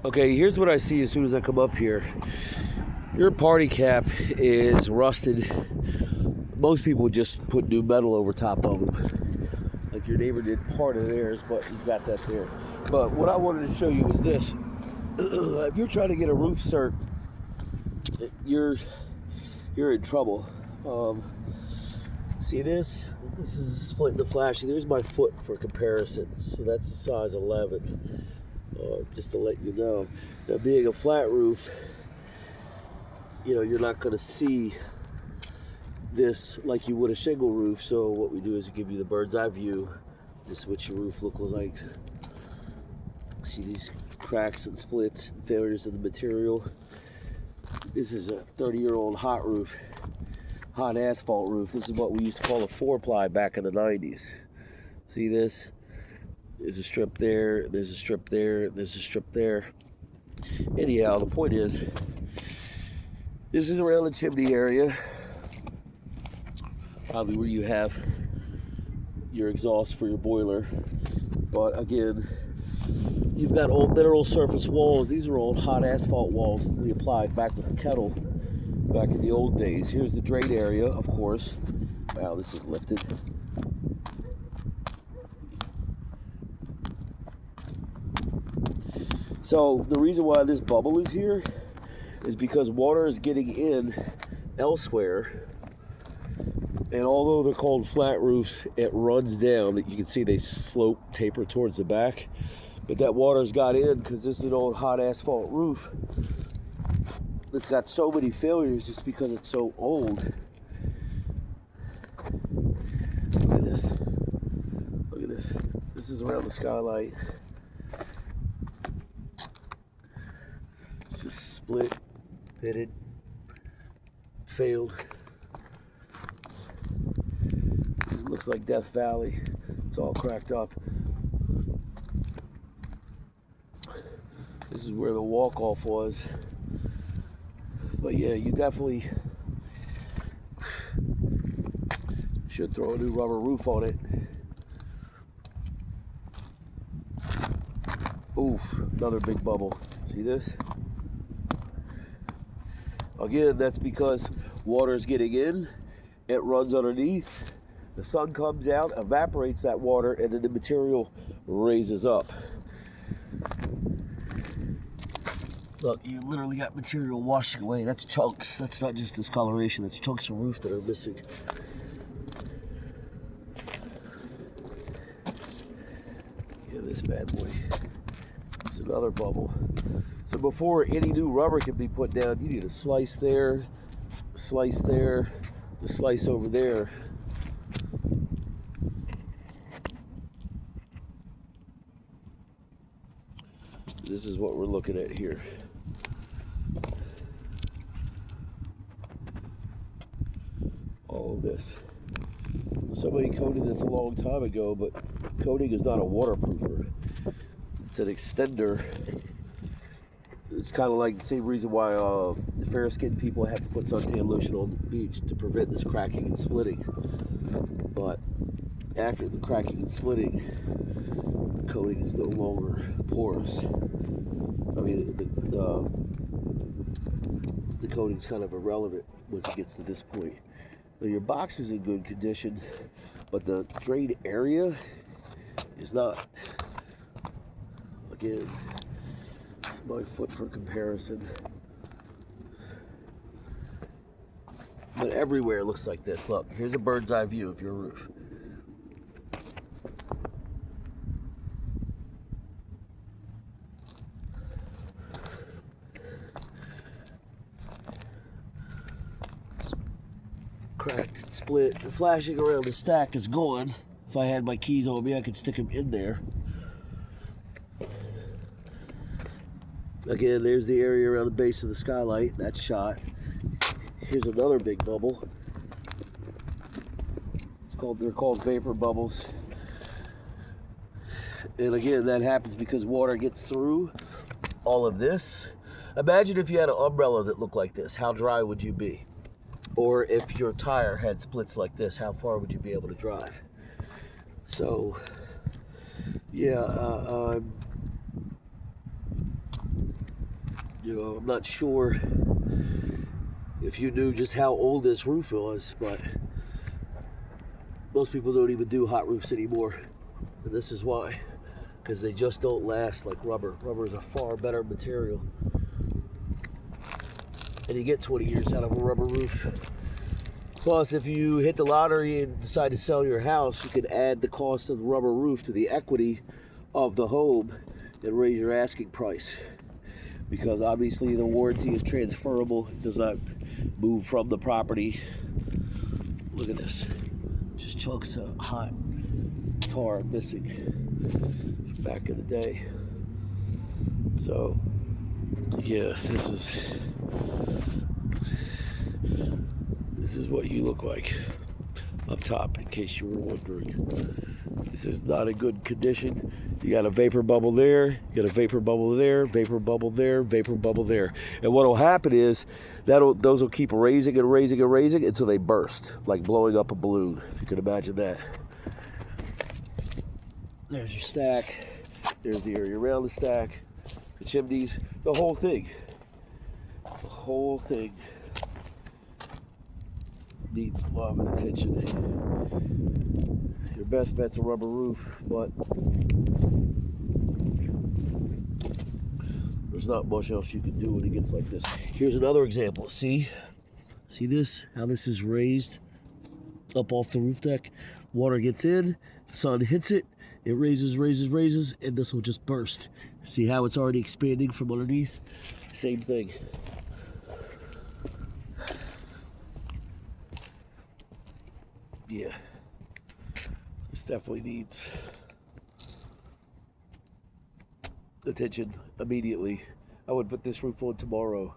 Okay, here's what I see as soon as I come up here. Your party cap is rusted. Most people just put new metal over top of them. Like your neighbor did part of theirs, but you've got that there. But what I wanted to show you is this. If you're trying to get a roof cert, you're in trouble. See this? This is split in the flash. There's my foot for comparison. So that's a size 11. Just to let you know. Now, being a flat roof, you're not going to see this like you would a shingle roof. So what we do is we give you the bird's eye view. This is what your roof looks like. See these cracks and splits and failures in the material. This is a 30-year-old hot roof, hot asphalt roof. This is what we used to call a 4-ply back in the 90s. See this? There's a strip there, there's a strip there, there's a strip there. Anyhow, the point is, this is around the chimney area, probably where you have your exhaust for your boiler. But again, you've got old mineral surface walls. These are old hot asphalt walls that we applied back with the kettle back in the old days. Here's the drain area, of course. Wow, this is lifted. So the reason why this bubble is here is because water is getting in elsewhere. And although they're called flat roofs, it runs down. You can see they slope, taper towards the back. But that water's got in because this is an old hot asphalt roof. It's got so many failures just because it's so old. Look at this. Look at this. This is around the skylight. It's just split, pitted, failed. It looks like Death Valley. It's all cracked up. This is where the walk-off was. But yeah, you definitely should throw a new rubber roof on it. Oof, another big bubble. See this? Again, that's because water is getting in, it runs underneath, the sun comes out, evaporates that water, and then the material raises up. Look, you literally got material washing away. That's chunks. That's not just discoloration. That's chunks of roof that are missing. Yeah, this bad boy. It's another bubble. So before any new rubber can be put down, you need a slice there, a slice there, a slice over there. This is what we're looking at here. All of this. Somebody coated this a long time ago, but coating is not a waterproofer. It's an extender. It's kind of like the same reason why the fair-skinned people have to put suntan lotion on the beach to prevent this cracking and splitting. But after the cracking and splitting, the coating is no longer porous. I mean, the coating's kind of irrelevant once it gets to this point. Now, your box is in good condition, but the drain area is not. Again, it's my foot for comparison. But everywhere it looks like this. Look, here's a bird's eye view of your roof. Cracked and split. The flashing around the stack is gone. If I had my keys on me, I could stick them in there. Again, there's the area around the base of the skylight. That's shot. Here's another big bubble. They're called vapor bubbles. And again, that happens because water gets through all of this. Imagine if you had an umbrella that looked like this. How dry would you be? Or if your tire had splits like this, how far would you be able to drive? So, yeah, You know, I'm not sure if you knew just how old this roof was, but most people don't even do hot roofs anymore. And this is why. Because they just don't last like rubber. Rubber is a far better material. And you get 20 years out of a rubber roof. Plus, if you hit the lottery and decide to sell your house, you can add the cost of the rubber roof to the equity of the home and raise your asking price. Because obviously the warranty is transferable. It does not move from the property. Look at this. Just chunks of hot tar missing back in the day. So, yeah, this is what you look like up top, in case you were wondering. This is not in good condition. You got a vapor bubble there, you got a vapor bubble there, vapor bubble there, vapor bubble there. And what will happen is those will keep raising and raising and raising until they burst, like blowing up a balloon, if you can imagine that. There's your stack. There's the area around the stack, the chimneys, the whole thing. The whole thing needs love and attention. Your best bet's a rubber roof, but there's not much else you can do when it gets like this. Here's another example. See this? How this is raised up off the roof deck? Water gets in, the sun hits it, it raises, and this will just burst. See how it's already expanding from underneath? Same thing. Yeah, this definitely needs attention immediately. I would put this roof on tomorrow.